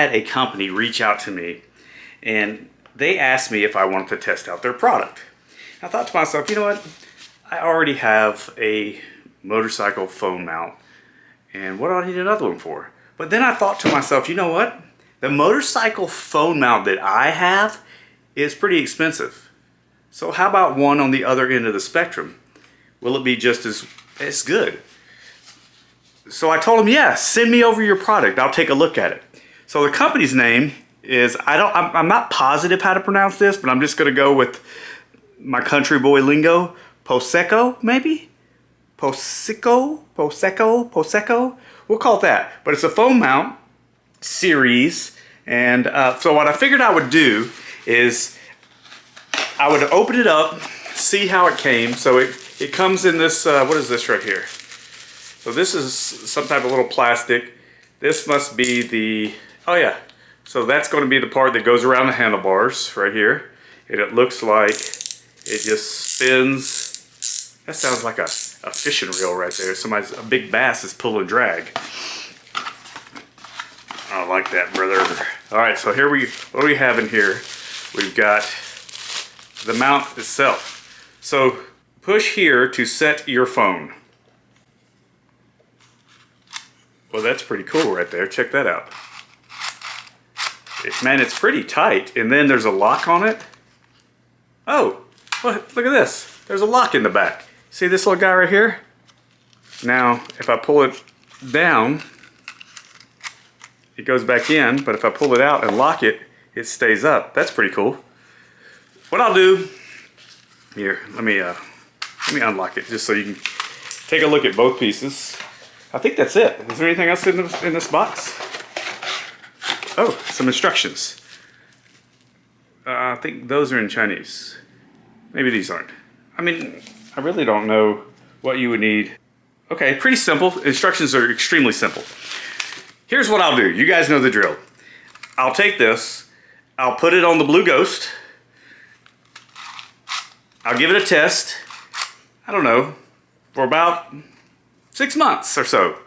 had a company reach out to me and they asked me if I wanted to test out their product. I thought to myself, you know what? I already have a motorcycle phone mount, and what do I need another one for? But then I thought to myself, you know what? The motorcycle phone mount that I have is pretty expensive. So how about one on the other end of the spectrum? Will it be just as good? So I told him, yeah, send me over your product. I'll take a look at it. So the company's name is, I'm not positive how to pronounce this, but I'm just gonna go with my country boy lingo. POSIKO, maybe? POSIKO? We'll call it that. But it's a phone mount series. And so what I figured I would do is I would open it up, see how it came. So it comes in this, what is this right here? So this is some type of little plastic. This must be the, oh yeah. So that's going to be the part that goes around the handlebars right here. And it looks like it just spins. That sounds like a fishing reel right there. A big bass is pulling drag. I like that, brother. All right, so what do we have in here? We've got the mount itself. So push here to set your phone. Well, that's pretty cool right there. Check that out. Man, it's pretty tight. And then there's a lock on it. Oh, look at this. There's a lock in the back. See this little guy right here? Now, if I pull it down, it goes back in, but if I pull it out and lock it, it stays up. That's pretty cool. What I'll do, here, let me unlock it just so you can take a look at both pieces. I think that's it. Is there anything else in this box? Oh, some instructions. I think those are in Chinese. Maybe these aren't. I mean, I really don't know what you would need. Okay, pretty simple. Instructions are extremely simple. Here's what I'll do. You guys know the drill. I'll take this, I'll put it on the Blue Ghost. I'll give it a test, I don't know, for about 6 months or so.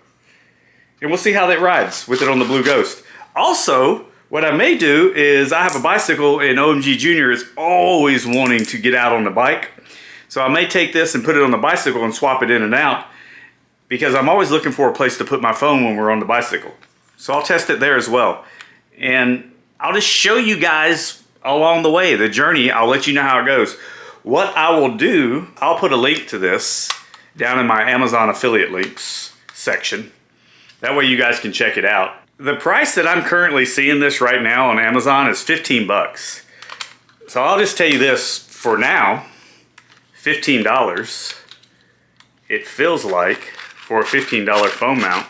And we'll see how that rides with it on the Blue Ghost. Also, what I may do is I have a bicycle and OMG Jr. is always wanting to get out on the bike. So I may take this and put it on the bicycle and swap it in and out because I'm always looking for a place to put my phone when we're on the bicycle. So I'll test it there as well. And I'll just show you guys along the way, the journey. I'll let you know how it goes. What I will do, I'll put a link to this down in my Amazon affiliate links section. That way you guys can check it out. The price that I'm currently seeing this right now on Amazon is 15 bucks. So I'll just tell you this for now, $15. It feels like for a $15 phone mount.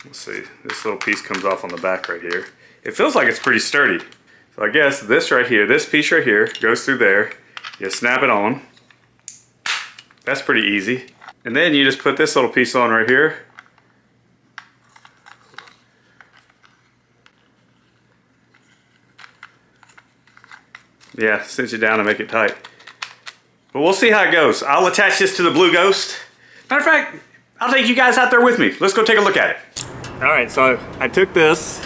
Let's see, this little piece comes off on the back right here. It feels like it's pretty sturdy. So I guess this right here, this piece right here goes through there. You snap it on. That's pretty easy. And then you just put this little piece on right here. Yeah, cinch it down and make it tight. But we'll see how it goes. I'll attach this to the Blue Ghost. Matter of fact, I'll take you guys out there with me. Let's go take a look at it. All right, so I took this,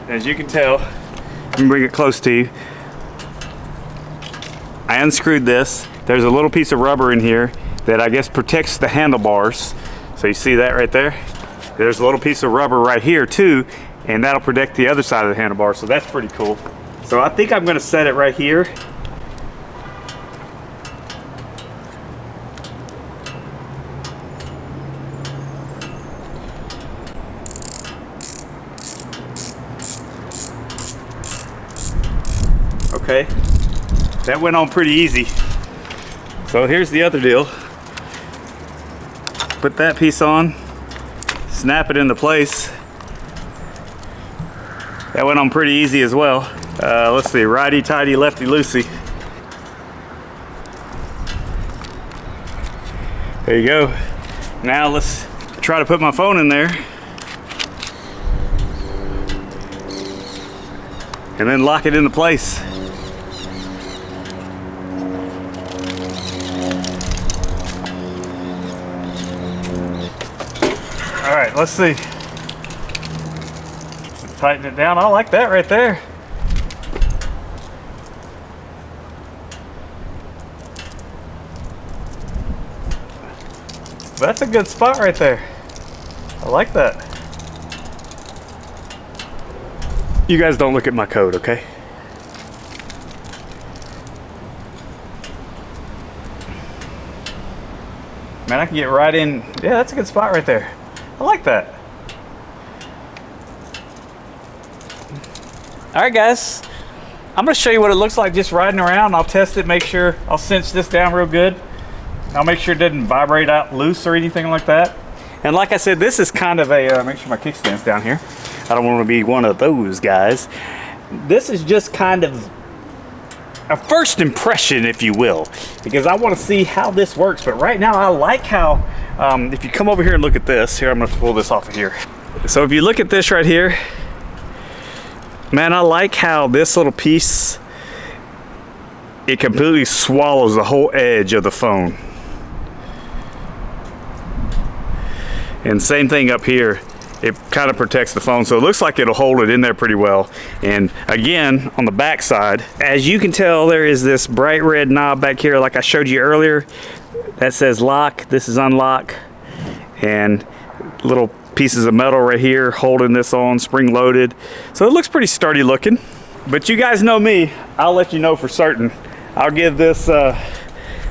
as you can tell, let me bring it close to you. I unscrewed this. There's a little piece of rubber in here that I guess protects the handlebars. So you see that right there? There's a little piece of rubber right here too, and that'll protect the other side of the handlebar, so that's pretty cool. So I think I'm gonna set it right here. Okay, that went on pretty easy. So here's the other deal. Put that piece on, snap it into place. That went on pretty easy as well. Let's see, righty tighty, lefty loosey. There you go. Now let's try to put my phone in there. And then lock it into place. All right, let's see. tighten it down. I like that right there. That's a good spot right there. I like that. You guys don't look at my code, okay? Man, I can get right in. Yeah, that's a good spot right there. I like that. All right, guys. I'm gonna show you what it looks like just riding around. I'll test it, make sure, I'll cinch this down real good. I'll make sure it doesn't vibrate out loose or anything like that. And like I said, this is kind of a, make sure my kickstand's down here. I don't want to be one of those guys. This is just kind of a first impression, if you will, because I want to see how this works. But right now I like how, if you come over here and look at this, here, I'm going to pull this off of here. So if you look at this right here, man, I like how this little piece, it completely swallows the whole edge of the phone. And same thing up here, it kind of protects the phone, so it looks like it'll hold it in there pretty well. And again, on the back side, as you can tell, there is this bright red knob back here like I showed you earlier that says lock. This is unlock, and little pieces of metal right here holding this on, spring loaded. So it looks pretty sturdy looking. But you guys know me, I'll let you know for certain. I'll give this,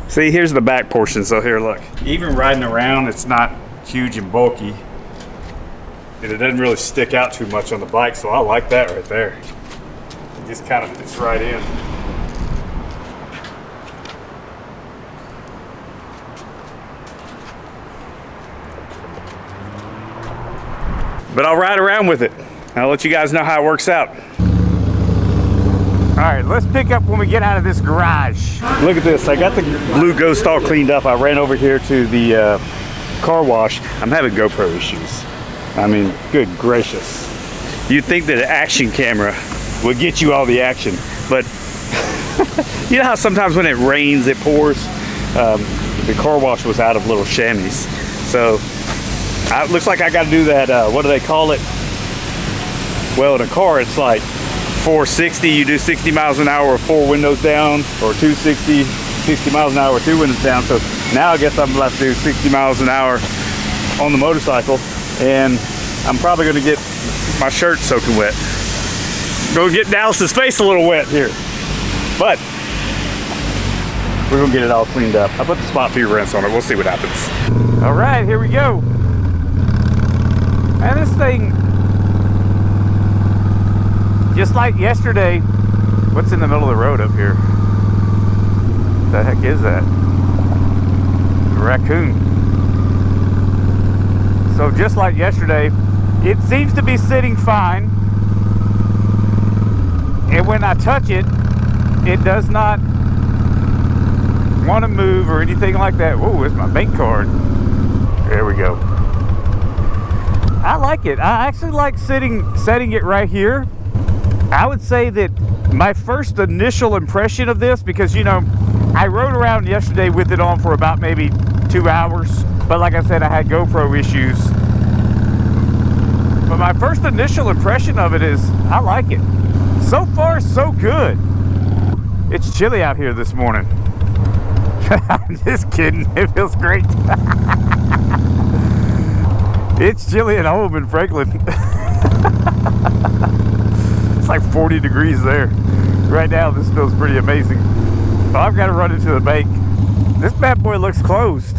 see, here's the back portion. So here, look, even riding around, it's not huge and bulky, and it doesn't really stick out too much on the bike, so I like that right there. It just kind of fits right in. But I'll ride around with it. I'll let you guys know how it works out. All right, let's pick up when we get out of this garage. Look at this, I got the blue Ghost all cleaned up. I ran over here to the car wash. I'm having GoPro issues. I mean, good gracious. You'd think that an action camera would get you all the action, but you know how sometimes when it rains, it pours? The car wash was out of little chamois. So it looks like I got to do that, what do they call it? Well, in a car, it's like 460, you do 60 miles an hour with 4 windows down, or 260, 60 miles an hour with 2 windows down. So now I guess I'm about to do 60 miles an hour on the motorcycle, and I'm probably going to get my shirt soaking wet. Go get Dallas's face a little wet here. But we're going to get it all cleaned up. I put the spot feed rinse on it. We'll see what happens. All right, here we go. And this thing, just like yesterday, what's in the middle of the road up here? What the heck is that? A raccoon. So just like yesterday, it seems to be sitting fine. And when I touch it, it does not want to move or anything like that. Whoa, it's my bank card. There we go. I like it. I actually like setting it right here. I would say that my first initial impression of this, because you know, I rode around yesterday with it on for about maybe 2 hours, but like I said, I had GoPro issues. But my first initial impression of it is, I like it. So far, so good. It's chilly out here this morning. I'm just kidding, it feels great. It's chilly at home in Franklin. It's like 40 degrees there. Right now, this feels pretty amazing. But I've got to run into the bank. This bad boy looks closed.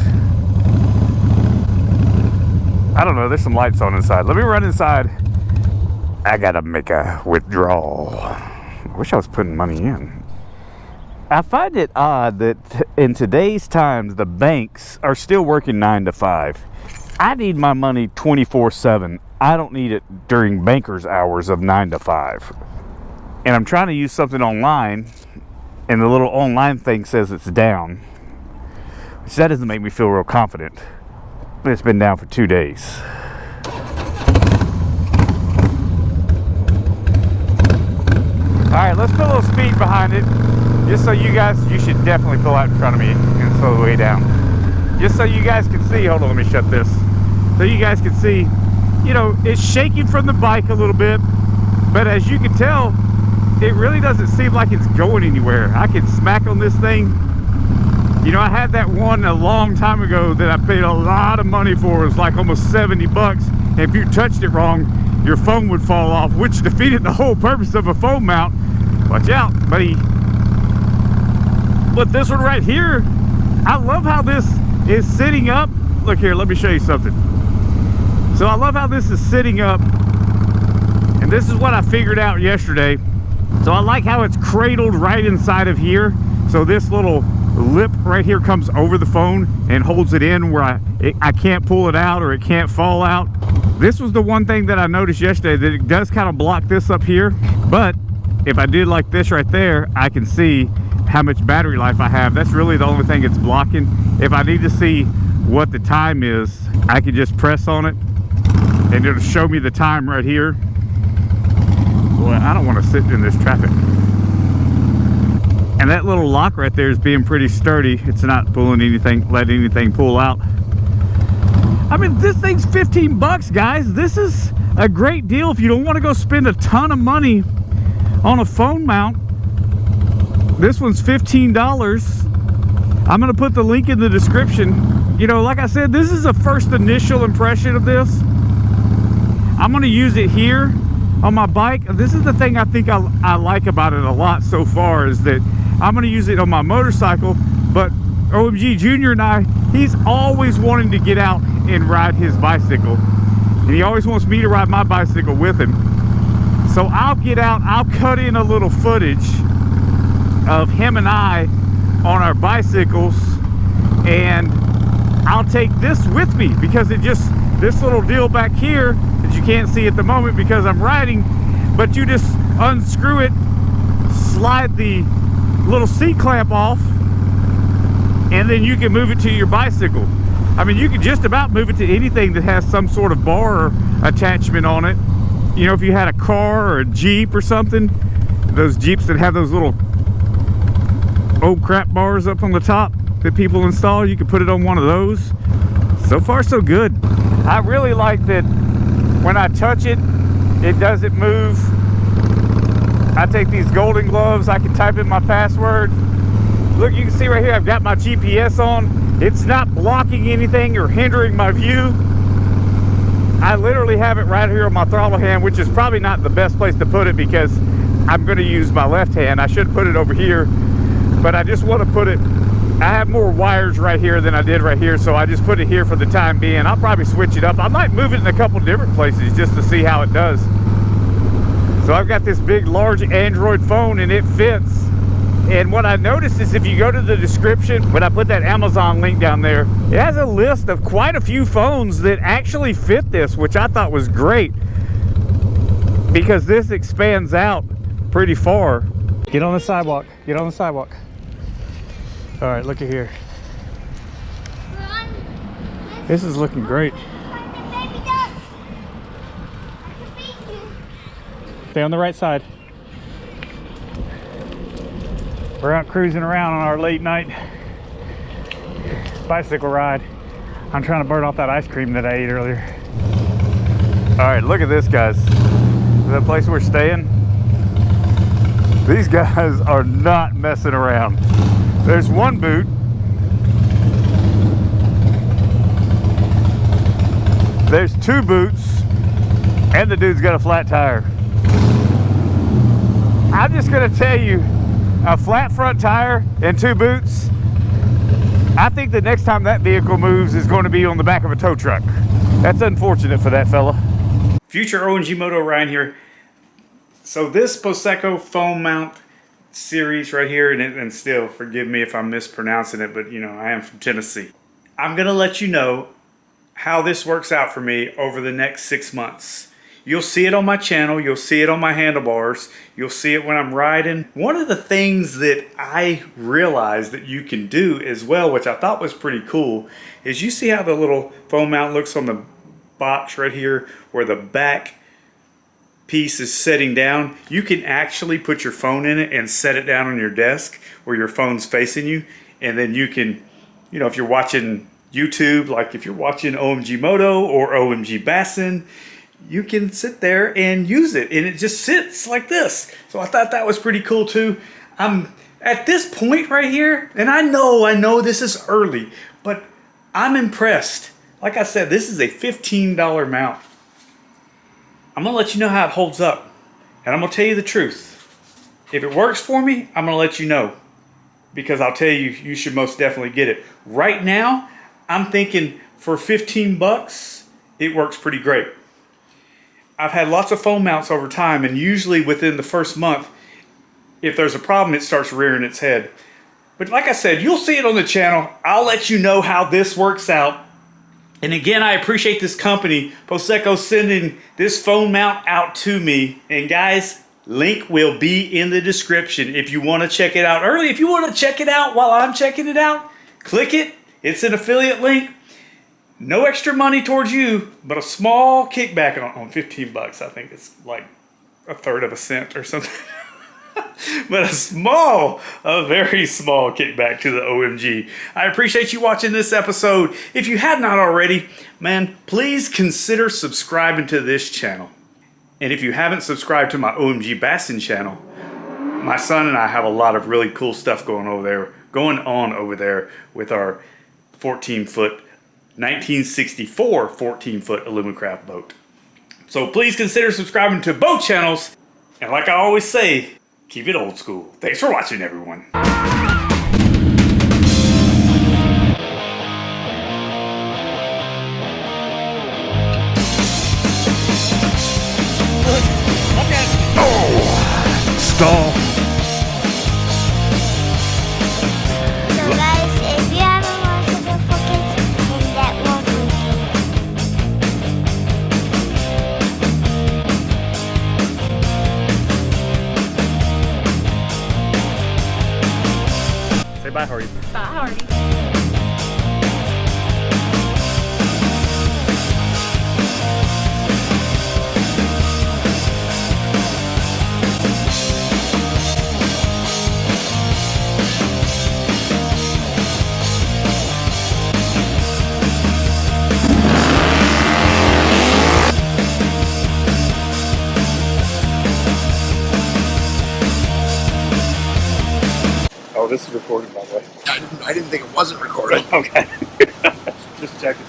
I don't know, there's some lights on inside. Let me run inside. I gotta make a withdrawal. I wish I was putting money in. I find it odd that in today's times, the banks are still working 9 to 5. I need my money 24/7. I don't need it during banker's hours of 9 to 5. And I'm trying to use something online, and the little online thing says it's down. Which that doesn't make me feel real confident. But it's been down for 2 days. Alright, let's put a little speed behind it. Just so you guys, you should definitely pull out in front of me and slow the way down. Just so you guys can see, hold on, let me shut this. So you guys can see, you know, it's shaking from the bike a little bit. But as you can tell, it really doesn't seem like it's going anywhere. I can smack on this thing. You know, I had that one a long time ago that I paid a lot of money for. It was like almost 70 bucks. And if you touched it wrong, your phone would fall off, which defeated the whole purpose of a phone mount. Watch out, buddy. But this one right here, I love how this is sitting up. Look here, let me show you something. So I love how this is sitting up. And this is what I figured out yesterday. So I like how it's cradled right inside of here. So this little lip right here comes over the phone and holds it in where I can't pull it out or it can't fall out. This was the one thing that I noticed yesterday, that it does kind of block this up here. But if I did like this right there, I can see how much battery life I have. That's really the only thing it's blocking. If I need to see what the time is, I can just press on it and it'll show me the time right here. Boy, I don't want to sit in this traffic. And that little lock right there is being pretty sturdy. It's not pulling anything, letting anything pull out. I mean, this thing's 15 bucks, guys. This is a great deal if you don't want to go spend a ton of money on a phone mount. This one's $15. I'm going to put the link in the description. You know, like I said, this is a first initial impression of this. I'm going to use it here on my bike. This is the thing I think I like about it a lot so far, is that I'm going to use it on my motorcycle. But OMG Junior and I, he's always wanting to get out and ride his bicycle, and he always wants me to ride my bicycle with him. So I'll get out, I'll cut in a little footage of him and I on our bicycles, and I'll take this with me, because it just, this little deal back here that you can't see at the moment because I'm riding, but you just unscrew it, slide the little C-clamp off, and then you can move it to your bicycle. I mean, you can just about move it to anything that has some sort of bar attachment on it. You know, if you had a car or a Jeep or something, those Jeeps that have those little old crap bars up on the top that people install, you can put it on one of those. So far, so good. I really like that when I touch it, it doesn't move. I take these golden gloves, I can type in my password. Look, you can see right here, I've got my GPS on. It's not blocking anything or hindering my view. I literally have it right here on my throttle hand, which is probably not the best place to put it because I'm going to use my left hand. I should put it over here, but I just want to put it, I have more wires right here than I did right here, so I just put it here for the time being. I'll probably switch it up. I might move it in a couple different places just to see how it does. So I've got this big, large Android phone, and it fits. And what I noticed is if you go to the description, when I put that Amazon link down there, it has a list of quite a few phones that actually fit this, which I thought was great, because this expands out pretty far. Get on the sidewalk. Get on the sidewalk. All right, look at here. This is looking great. Stay on the right side. We're out cruising around on our late night bicycle ride. I'm trying to burn off that ice cream that I ate earlier. All right, look at this, guys. The place we're staying, these guys are not messing around. There's one boot. There's two boots, and the dude's got a flat tire. I'm just gonna tell you, a flat front tire and two boots, I think the next time that vehicle moves is going to be on the back of a tow truck. That's unfortunate for that fella. Future OMG Moto Ryan here. So this POSIKO foam mount series right here, and still forgive me if I'm mispronouncing it, but you know, I am from Tennessee. I'm gonna let you know how this works out for me over the next 6 months. You'll see it on my channel, you'll see it on my handlebars, you'll see it when I'm riding. One of the things that I realized that you can do as well, which I thought was pretty cool, is you see how the little foam mount looks on the box right here where the back piece is setting down. You can actually put your phone in it and set it down on your desk where your phone's facing you, and then you can, you know, if you're watching YouTube, like if you're watching OMG Moto or OMG Bassin, you can sit there and use it, and it just sits like this. So I thought that was pretty cool too. I'm at this point right here, and I know this is early, but I'm impressed. Like I said, this is a $15 mount. I'm gonna let you know how it holds up, and I'm gonna tell you the truth. If it works for me, I'm gonna let you know, because I'll tell you, you should most definitely get it. Right now, I'm thinking for 15 bucks, it works pretty great. I've had lots of phone mounts over time, and usually within the first month, if there's a problem, it starts rearing its head. But like I said, you'll see it on the channel. I'll let you know how this works out. And again, I appreciate this company, POSIKO, sending this phone mount out to me. And guys, link will be in the description if you want to check it out early. If you want to check it out while I'm checking it out, click it. It's an affiliate link. No extra money towards you, but a small kickback on 15 bucks. I think it's like a third of a cent or something. But a very small kickback to the OMG. I appreciate you watching this episode. If you have not already, man, please consider subscribing to this channel. And if you haven't subscribed to my OMG Bassin channel, my son and I have a lot of really cool stuff going on over there with our 14-foot 1964 14-foot Alumicraft boat. So please consider subscribing to both channels. And like I always say, keep it old school. Thanks for watching, everyone. Stall. So guys, if you haven't watched the footage, then that won't Say bye, Harley. Bye, Harley. Oh, this is recorded, by the way. I didn't think it wasn't recorded. Okay. Just checking.